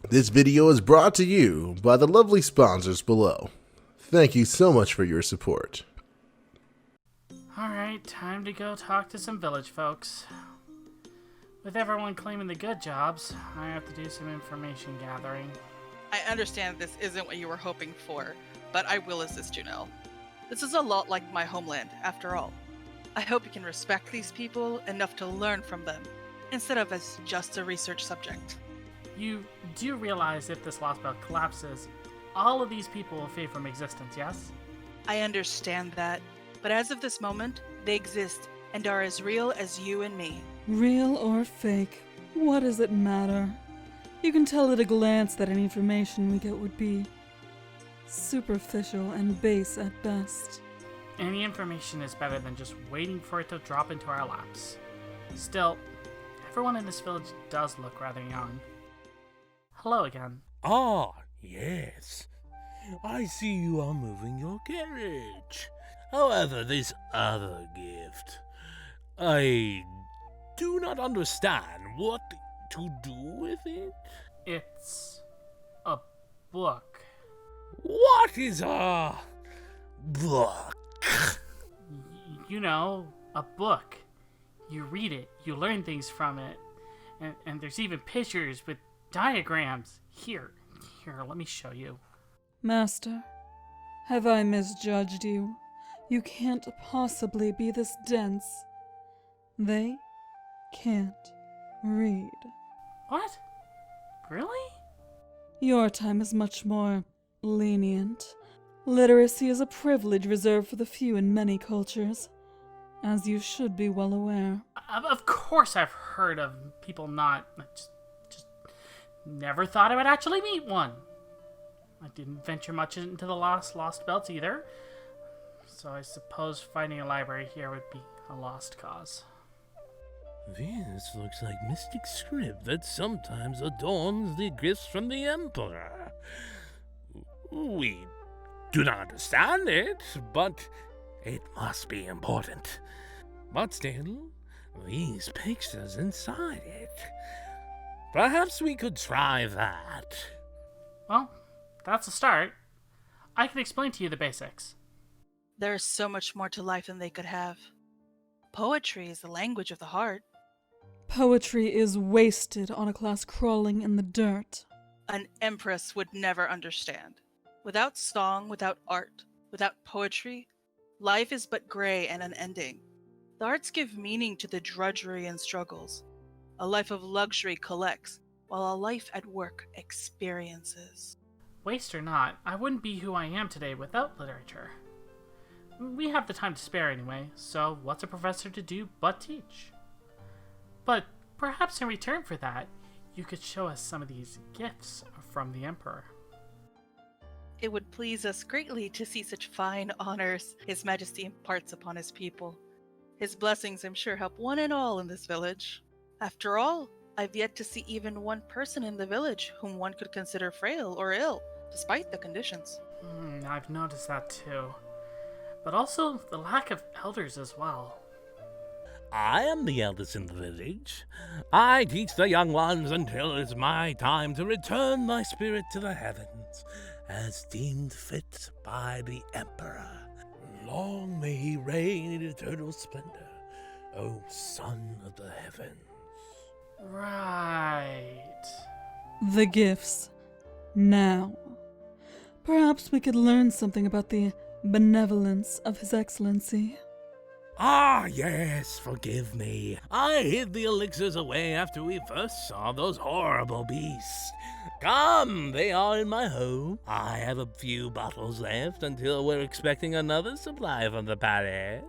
This video is brought to you by the lovely sponsors below. Thank you so much for your support. Alright, time to go talk to some village folks. With everyone claiming the good jobs, I have to do some information gathering. I understand this isn't what you were hoping for, but I will assist you, Nell. This is a lot like my homeland, after all. I hope you can respect these people enough to learn from them, instead of as just a research subject. You do realize if this lost belt collapses, all of these people will fade from existence, yes? I understand that, but as of this moment, they exist and are as real as you and me. Real or fake, what does it matter? You can tell at a glance that any information we get would be superficial and base at best. Any information is better than just waiting for it to drop into our laps. Still, everyone in this village does look rather young. Hello again. Ah, yes. I see you are moving your carriage. However, this other gift, I do not understand what to do with it. It's a book. What is a book? You know, a book. You read it, you learn things from it, and there's even pictures with diagrams. Here, let me show you. Master, have I misjudged you? You can't possibly be this dense. They can't read. What? Really? Your time is much more lenient. Literacy is a privilege reserved for the few in many cultures, as you should be well aware. Of course I've heard of people not... Just never thought I would actually meet one. I didn't venture much into the lost belts either, so I suppose finding a library here would be a lost cause. This looks like mystic script that sometimes adorns the gifts from the Emperor. We do not understand it, but it must be important. But still, these pictures inside it. Perhaps we could try that. Well, that's a start. I can explain to you the basics. There's so much more to life than they could have. Poetry is the language of the heart. Poetry is wasted on a class crawling in the dirt. An empress would never understand. Without song, without art, without poetry, life is but gray and unending. The arts give meaning to the drudgery and struggles. A life of luxury collects, while a life at work experiences. Waste or not, I wouldn't be who I am today without literature. We have the time to spare anyway, so what's a professor to do but teach? But perhaps in return for that, you could show us some of these gifts from the Emperor. It would please us greatly to see such fine honors His Majesty imparts upon his people. His blessings, I'm sure, help one and all in this village. After all, I've yet to see even one person in the village whom one could consider frail or ill, despite the conditions. I've noticed that too. But also the lack of elders as well. I am the eldest in the village. I teach the young ones until it's my time to return my spirit to the heavens, as deemed fit by the Emperor. Long may he reign in eternal splendor, O Son of the Heavens. Right. The gifts. Now. Perhaps we could learn something about the benevolence of His Excellency. Ah, yes, forgive me. I hid the elixirs away after we first saw those horrible beasts. Come, they are in my home. I have a few bottles left until we're expecting another supply from the palace.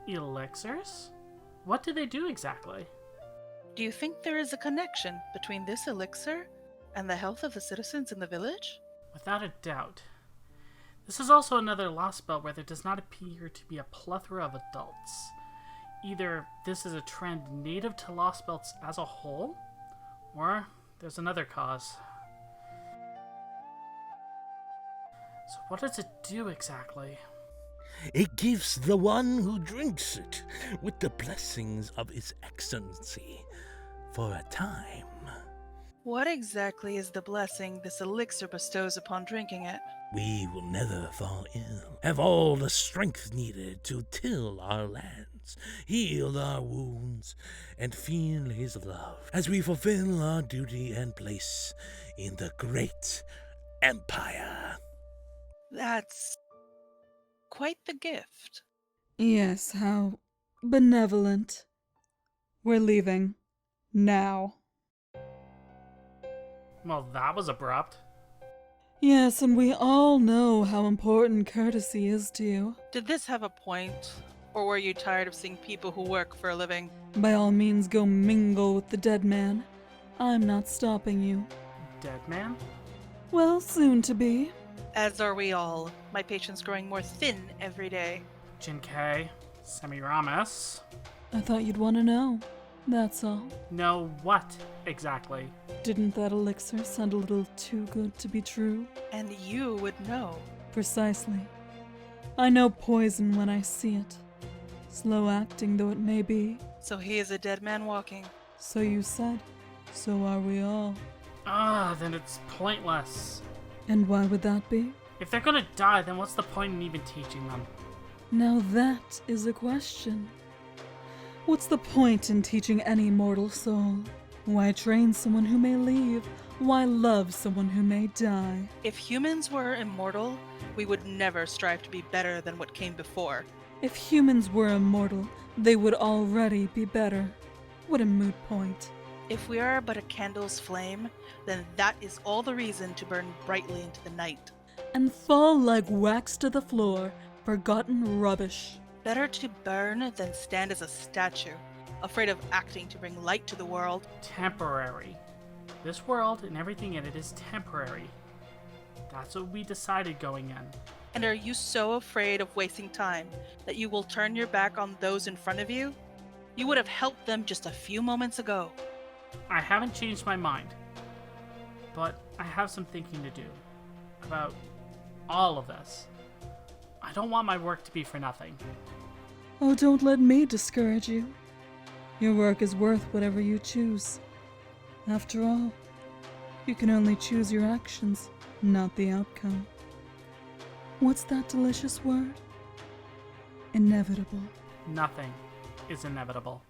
Elixirs? What do they do exactly? Do you think there is a connection between this elixir and the health of the citizens in the village? Without a doubt. This is also another lost belt where there does not appear to be a plethora of adults. Either this is a trend native to lost belts as a whole, or there's another cause. So what does it do exactly? It gives the one who drinks it with the blessings of His Excellency for a time. What exactly is the blessing this elixir bestows upon drinking it? We will never fall ill, have all the strength needed to till our lands, heal our wounds, and feel his love as we fulfill our duty and place in the great empire. That's quite the gift. Yes, how benevolent. We're leaving. Now. Well, that was abrupt. Yes, and we all know how important courtesy is to you. Did this have a point? Or were you tired of seeing people who work for a living? By all means, go mingle with the dead man. I'm not stopping you. Dead man? Well, soon to be. As are we all. My patient's growing more thin every day. Jinkei? Semiramis? I thought you'd want to know. That's all. Know what, exactly? Didn't that elixir sound a little too good to be true? And you would know. Precisely. I know poison when I see it. Slow acting though it may be. So he is a dead man walking. So you said. So are we all. Then it's pointless. And why would that be? If they're gonna die, then what's the point in even teaching them? Now that is a question. What's the point in teaching any mortal soul? Why train someone who may leave? Why love someone who may die? If humans were immortal, we would never strive to be better than what came before. If humans were immortal, they would already be better. What a moot point. If we are but a candle's flame, then that is all the reason to burn brightly into the night. And fall like wax to the floor, forgotten rubbish. Better to burn than stand as a statue, afraid of acting to bring light to the world. Temporary. This world and everything in it is temporary. That's what we decided going in. And are you so afraid of wasting time that you will turn your back on those in front of you? You would have helped them just a few moments ago. I haven't changed my mind. But I have some thinking to do. About all of this. I don't want my work to be for nothing. Oh, don't let me discourage you. Your work is worth whatever you choose. After all, you can only choose your actions, not the outcome. What's that delicious word? Inevitable. Nothing is inevitable.